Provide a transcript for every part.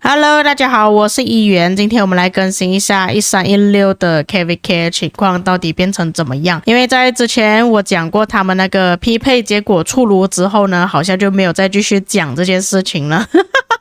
Hello， 大家好，我是议员。今天我们来更新一下1316的 KVK 情况到底变成怎么样？因为在之前我讲过他们那个匹配结果出炉之后呢，好像就没有再继续讲这件事情了。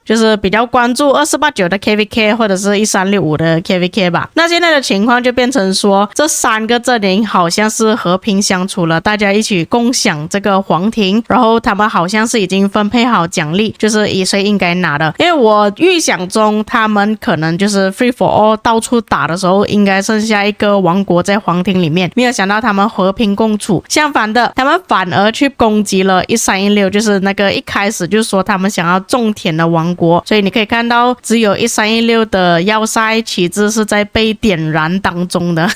就是比较关注2489的 KVK 或者是1365的 KVK 吧。那现在的情况就变成说，这三个阵营好像是和平相处了，大家一起共享这个皇庭，然后他们好像是已经分配好奖励，就是以谁应该拿的。因为我预想中他们可能就是 free for all 到处打的时候，应该剩下一个王国在皇庭里面，没有想到他们和平共处。相反的，他们反而去攻击了1316，就是那个一开始就说他们想要种田的王国，所以你可以看到只有1316的要塞旗帜是在被点燃当中的。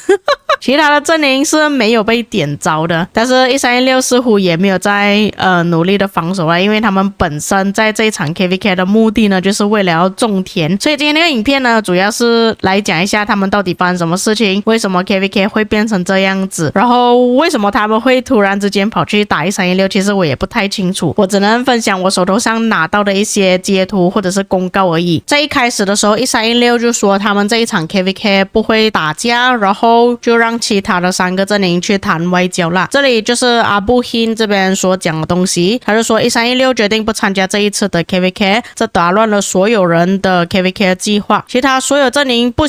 其他的阵营是没有被点着的，但是1316似乎也没有在努力的防守了，因为他们本身在这一场 KVK 的目的呢，就是为了要种田。所以今天这个影片呢，主要是来讲一下他们到底发生什么事情，为什么 KVK 会变成这样子，然后为什么他们会突然之间跑去打1316，其实我也不太清楚，我只能分享我手头上拿到的一些截图或者是公告而已。在一开始的时候1316就说他们这一场 KVK 不会打架，然后就让其他的三个阵营去谈外交啦。这里就是阿布辛这边所讲的东西，他就说1316决定不参加这一次的 KVK， 这打乱了所有人的 KVK 计划。其他所有阵营不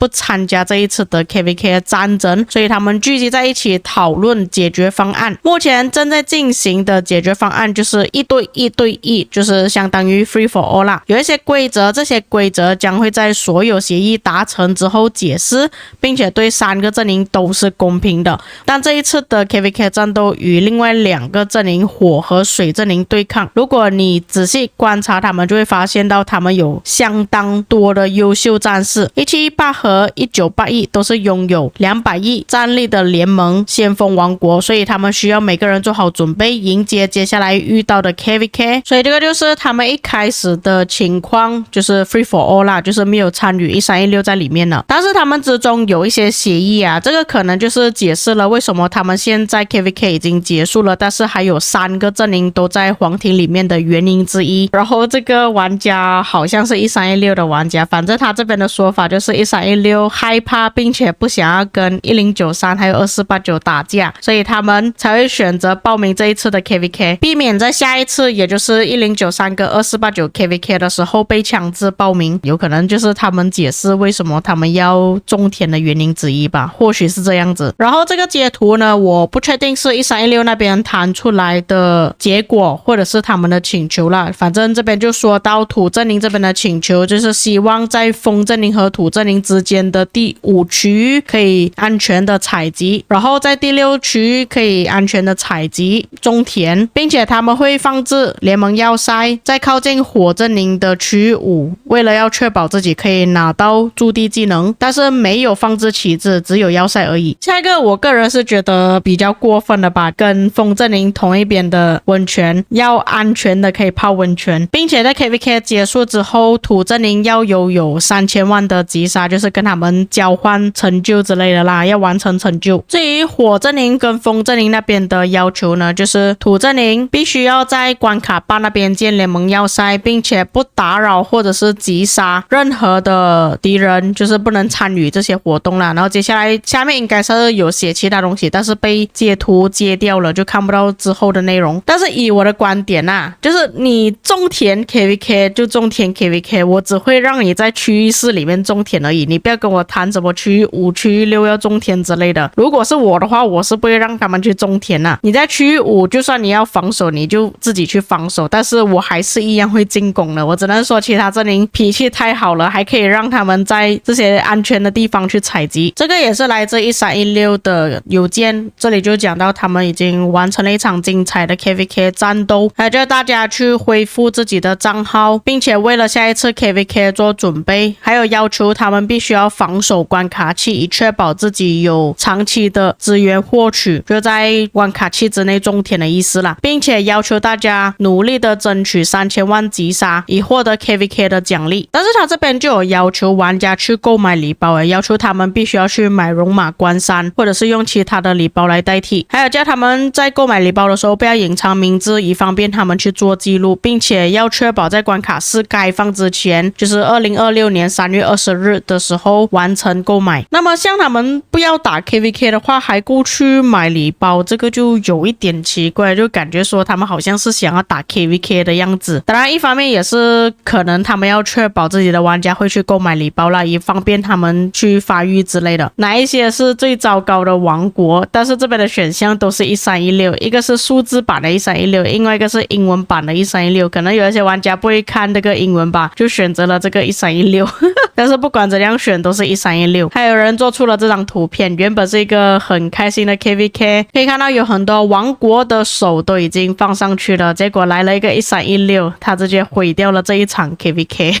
参加这一次的 KVK 战争，所以他们聚集在一起讨论解决方案。目前正在进行的解决方案就是1对1对1，就是相当于 free for all 啦。有一些规则，这些规则将会在所有协议达成之后解释，并且对三个阵营都是公平的。但这一次的 KVK 战斗与另外两个阵营火和水阵营对抗，如果你仔细观察他们，就会发现到他们有相当多的优秀战士。1718和1981都是拥有200亿战力的联盟先锋王国，所以他们需要每个人做好准备，迎接接下来遇到的 KVK。所以这个就是他们一开始的情况，就是 free for all 啦，就是没有参与1316在里面了。但是他们之中有一些协议啊，这个可能就是解释了为什么他们现在 KVK 已经结束了，但是还有3个阵营都在皇庭里面的原因之一。然后这个玩家好像是1316的玩家，反正他这边的说法就是1316害怕并且不想要跟1093还有2489打架，所以他们才会选择报名这一次的 KVK， 避免在下一次也就是1093跟2489 KVK 的时候被强制报名。有可能就是他们解释为什么他们要种田的原因之一吧，或许是这样子。然后这个截图呢，我不确定是1316那边弹出来的结果或者是他们的请求啦。反正这边就说到土阵营这边的请求，就是希望在风阵营和土阵营之间的第5区域可以安全的采集，然后在第6区域可以安全的采集种田，并且他们会放置联盟要塞在靠近火阵营的区域5，为了要确保自己可以拿到驻地技能，但是没有放置旗帜，只有要塞而已。下一个我个人是觉得比较过分的吧，跟风阵营同一边的温泉要安全的可以泡温泉，并且在 KVK 结束之后，土阵营要有3000万的击杀，就是跟他们交换成就之类的啦，要完成成就。至于火阵营跟风阵营那边的要求呢，就是土阵营必须要在关卡8那边建联盟要塞，并且不打扰或者是击杀任何的敌人，就是不能参与这些活动啦。然后接下来下面应该是有写其他东西，但是被截图截掉了，就看不到之后的内容。但是以我的观点啊，就是你种田 KVK 就种田 KVK， 我只会让你在区域4里面种田而已，你不要跟我谈什么区域5区域6要种田之类的。如果是我的话，我是不会让他们去种田啊。你在区域5，就算你要防守你就自己去防守，但是我还是一样会进攻的。我只能说其他阵营脾气太好了，还可以让他们在这些安全的地方去采集。这个也是来自1316的邮件，这里就讲到他们已经完成了一场精彩的 KVK 战斗，还叫大家去恢复自己的账号，并且为了下一次 KVK 做准备，还有要求他们必须要防守关卡器，以确保自己有长期的资源获取，就在关卡器之内种田的意思啦，并且要求大家努力的争取3000万击杀，杀，以获得 KVK 的奖励。但是他这边就有要求玩家去购买礼包，要求他们必须要去买戎马关山，或者是用其他的礼包来代替，还有叫他们在购买礼包的时候不要隐藏名字，以方便他们去做记录，并且要确保在关卡4开放之前，就是2026年3月20日的时候完成购买。那么像他们不要打 KVK 的话，还过去买礼包，这个就有一点奇怪，就感觉说他们好像是想要打 KVK 的样子。当然一方面也是可能他们要确保自己的玩家会去购买礼包啦，以方便他们去发育之类的。哪一些是最糟糕的王国？但是这边的选项都是1316，一个是数字版的1316，另外一个是英文版的1316。可能有一些玩家不会看这个英文版，就选择了这个1316但是不管怎样选都是1316。还有人做出了这张图片，原本是一个很开心的 KVK， 可以看到有很多王国的手都已经放上去了，结果来了一个1316，他直接毁掉了这一场 KVK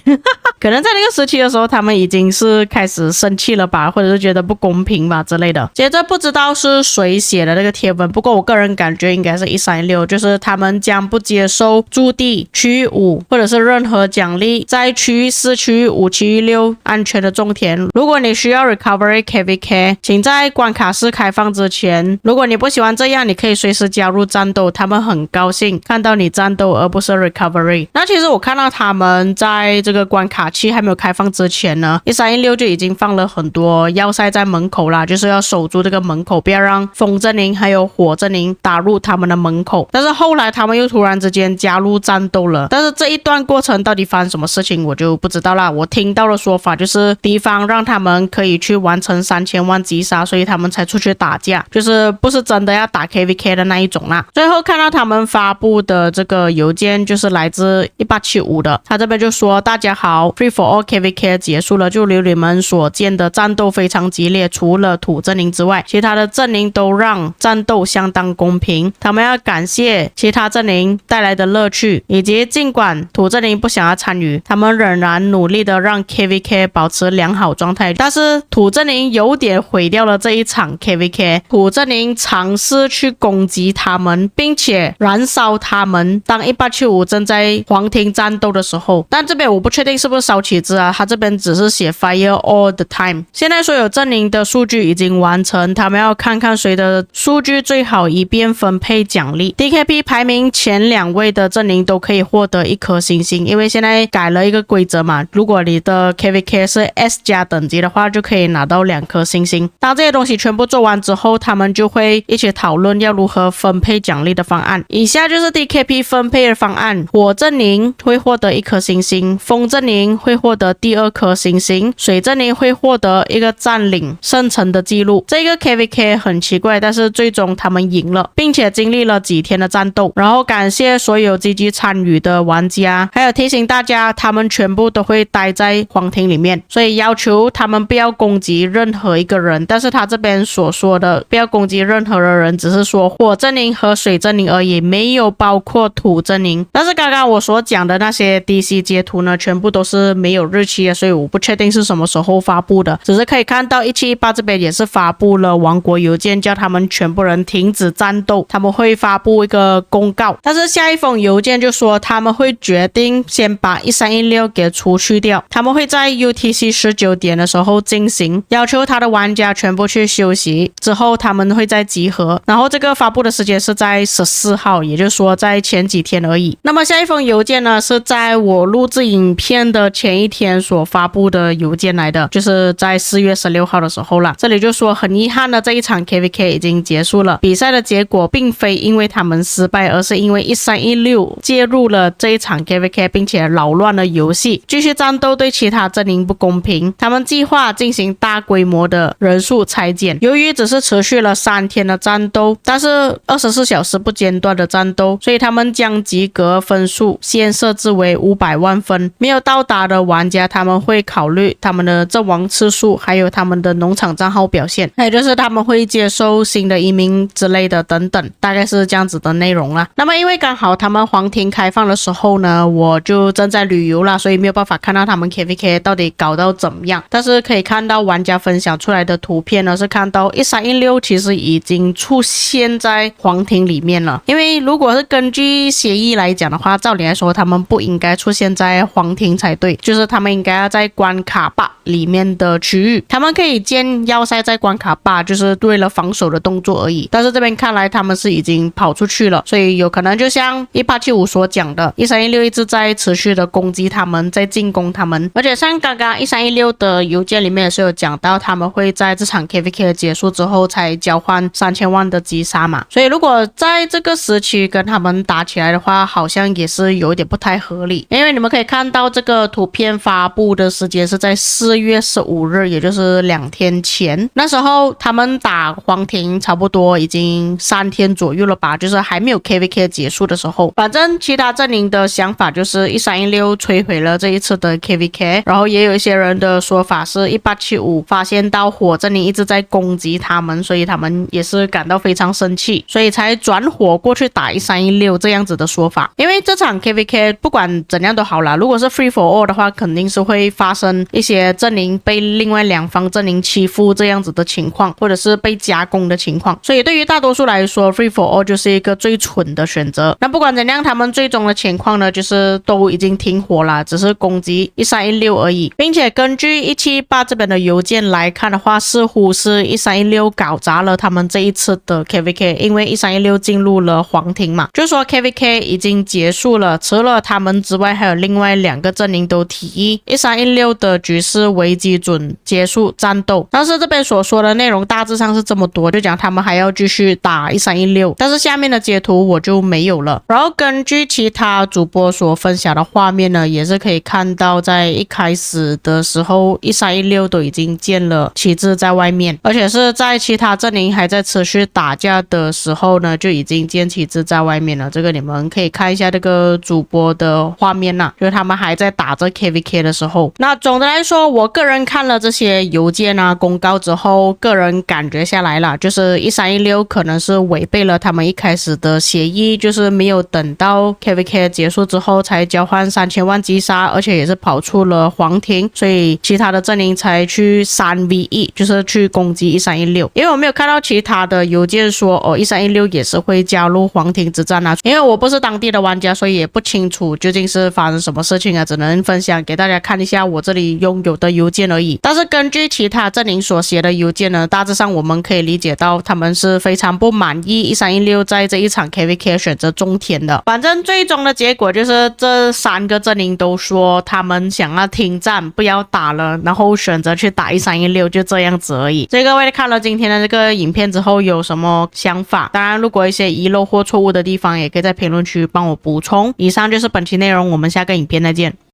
可能在那个时期的时候他们已经是开始生气了吧，或者是觉得不公平吧之类的。接着不知道是谁写的那个贴文，不过我个人感觉应该是1316，就是他们将不接受驻地、区域5或者是任何奖励在区域4、区域5、区域6安全的种田。如果你需要 recovery KVK， 请在关卡4开放之前，如果你不喜欢这样，你可以随时加入战斗，他们很高兴看到你战斗而不是 recovery。 那其实我看到他们在这个关卡期还没有开放之前呢，1316就已经放了很多要塞在门口啦，就是要守住这个门口，不要让风阵营还有火阵营打入他们的门口。但是后来他们又突然之间加入战斗了，但是这一段过程到底发生什么事情我就不知道啦。我听到的说法就是敌方让他们可以去完成3000万击杀，所以他们才出去打架，就是不是真的要打 KVK 的那一种啦。最后看到他们发布的这个邮件就是来自1875的，他这边就说大家好， Free for All KVK 结束了，就如你们所见的战斗非常激烈，除了土阵营之外，其他的阵营都让战斗相当公平，他们要感谢其他阵营带来的乐趣，以及尽管土阵营不想要参与，他们仍然努力的让 KVK 保持良好状态。但是土阵营有点毁掉了这一场 KVK， 土阵营尝试去攻击他们，并且燃烧他们，当1875正在黄庭战斗的时候。但这边我不确定是不是烧旗帜啊，他这边只是写 Fire all the time。 现在所有阵营的数据已经完成，他们要看看谁的数据最好，以便分配奖励。 DKP 排名前2位的阵营都可以获得1颗星星，因为现在改了一个规则嘛，如果你的 KVK 是 S 加等级的话，就可以拿到2颗星星。当这些东西全部做完之后，他们就会一起讨论要如何分配奖励的方案。以下就是 DKP 分配的方案，火阵营会获得1颗星星，风阵营会获得第2颗星星，水阵营会获得一个占领圣城的记录。这个 KVK 很奇怪，但是最终他们赢了，并且经历了几天的战斗。然后感谢所有积极参与的玩家，还有提醒大家他们全部都会待在皇庭里面，所以要求他们不要攻击任何一个人。但是他这边所说的不要攻击任何的人，只是说火阵营和水阵营而已，没有包括土阵营。但是刚刚我所讲的那些 DC 截图呢，全部都是没有日期的，所以我不确定是什么时候发布的，只是可以看到1718这边也是发布了王国邮件，叫他们全部人停止战斗，他们会发布一个公告。但是下一封邮件就说他们会决定先把1316给除去掉，他们会在 UTC 19点的时候进行，要求他的玩家全部去休息，之后他们会再集合。然后这个发布的时间是在14号，也就是说在前几天而已。那么下一封邮件呢，是在我录制影片的前一天所发布的邮件来的，就是在4月16号的时候啦。这里就说很遗憾的这一场 KVK 已经结束了，比赛的结果并非因为他们失败，而是因为1316介入了这一场 KVK， 并且扰乱了游戏，继续战斗对其他阵营不公平。他们计划进行大规模的人数裁减，由于只是持续了3天的战斗，但是24小时不间断的战斗，所以他们将及格分数先设置为500万分。没有到达的玩家，他们会考虑他们的阵亡次数，还有他们的农场账号表现，还有就是他们会接受新的移民之类的等等，大概是这样子的内容啦。那么因为刚好他们皇庭开放的时候呢，我就正在旅游啦，所以没有办法看到他们 KVK 到底搞到怎么样。但是可以看到玩家分享出来的图片呢，是看到1316其实已经出现在皇庭里面了。因为如果是根据协议来讲的话，照理来说他们不应该出现在皇庭才对，就是他们应该要在关卡坝里面的区域，他们可以建要塞在关卡坝，就是为了防守的动作而已。但是这边看来他们是已经跑出去了，所以有可能就像1875所讲的，1316一直在持续的攻击他们，在进攻他们。而且像刚刚1316的邮件里面也是有讲到，他们会在这场 KVK 结束之后才交换3000万的击杀嘛，所以如果在这个时期跟他们打起来的话，好像也是有一点不太合理。因为你们可以看到这个图片发布的时间是在4月15日，也就是2天前。那时候他们打皇庭差不多已经3天左右了吧，就是还没有 KVK 结束的时候。反正其他阵营的想法就是1316摧毁了这一次的 KVK， 然后也有一些人的说法是1875发现到火阵营一直在攻击他们，所以他们也是感到非常生气，所以才转火过去打1316这样子的说法。因为这场 KVK 不管怎样都好啦，如果是 free for all 的话，肯定是会发生一些阵营被另外两方阵营欺负这样子的情况，或者是被加工的情况。所以对于大多数来说 free for all 就是一个最蠢的选择。那不管怎样，他们最终的情况呢，就是都已经停火了，只是攻击1316而已。并且根据178这边的邮件来看的话，似乎是1316搞砸了他们这一次的 KVK， 因为1316进入了皇庭嘛，就说 KVK 已经结束了，除了他们之外，还有另外2个阵营都提议1316的局势为基准结束战斗。但是这边所说的内容大致上是这么多，就讲他们还要继续打1316，但是下面的截图我就没有了。然后根据其他主播所分享的画面呢，也是可以看到在一开始的时候1316都已经建了旗帜在外面，而且是在其他阵营还在持续打架的时候呢，就已经建旗帜在外面了。这个你们可以看一下这个主播的画面啦，就是他们还在打着 KVK 的时候。那总的来说，我个人看了这些邮件啊公告之后，个人感觉下来了，就是1316可能是违背了他们一开始的协议，就是没有等到 KVK 结束之后才交换3000万击杀，而且也是跑出了皇庭，所以其他的阵营才去3v1，就是去攻击1316。因为我没有看到其他的邮件说1316也是会加入皇庭之战啊，因为我不是当地的玩家，所以也不清楚究竟是发生什么事情啊，只能分享给大家看一下我这里拥有的邮件而已。但是根据其他阵营所写的邮件呢，大致上我们可以理解到他们是非常不满意1316在这一场 KVK 选择中田的。反正最终的结果就是这3个阵营都说他们想要停战，不要打了，然后选择去打1316，就这样子而已。所以各位看了今天的这个影片之后有什么想法？当然如果一些遗漏或错误的地方也可以在评论区帮我补充。以上就是本期内容，我们下个影片再见。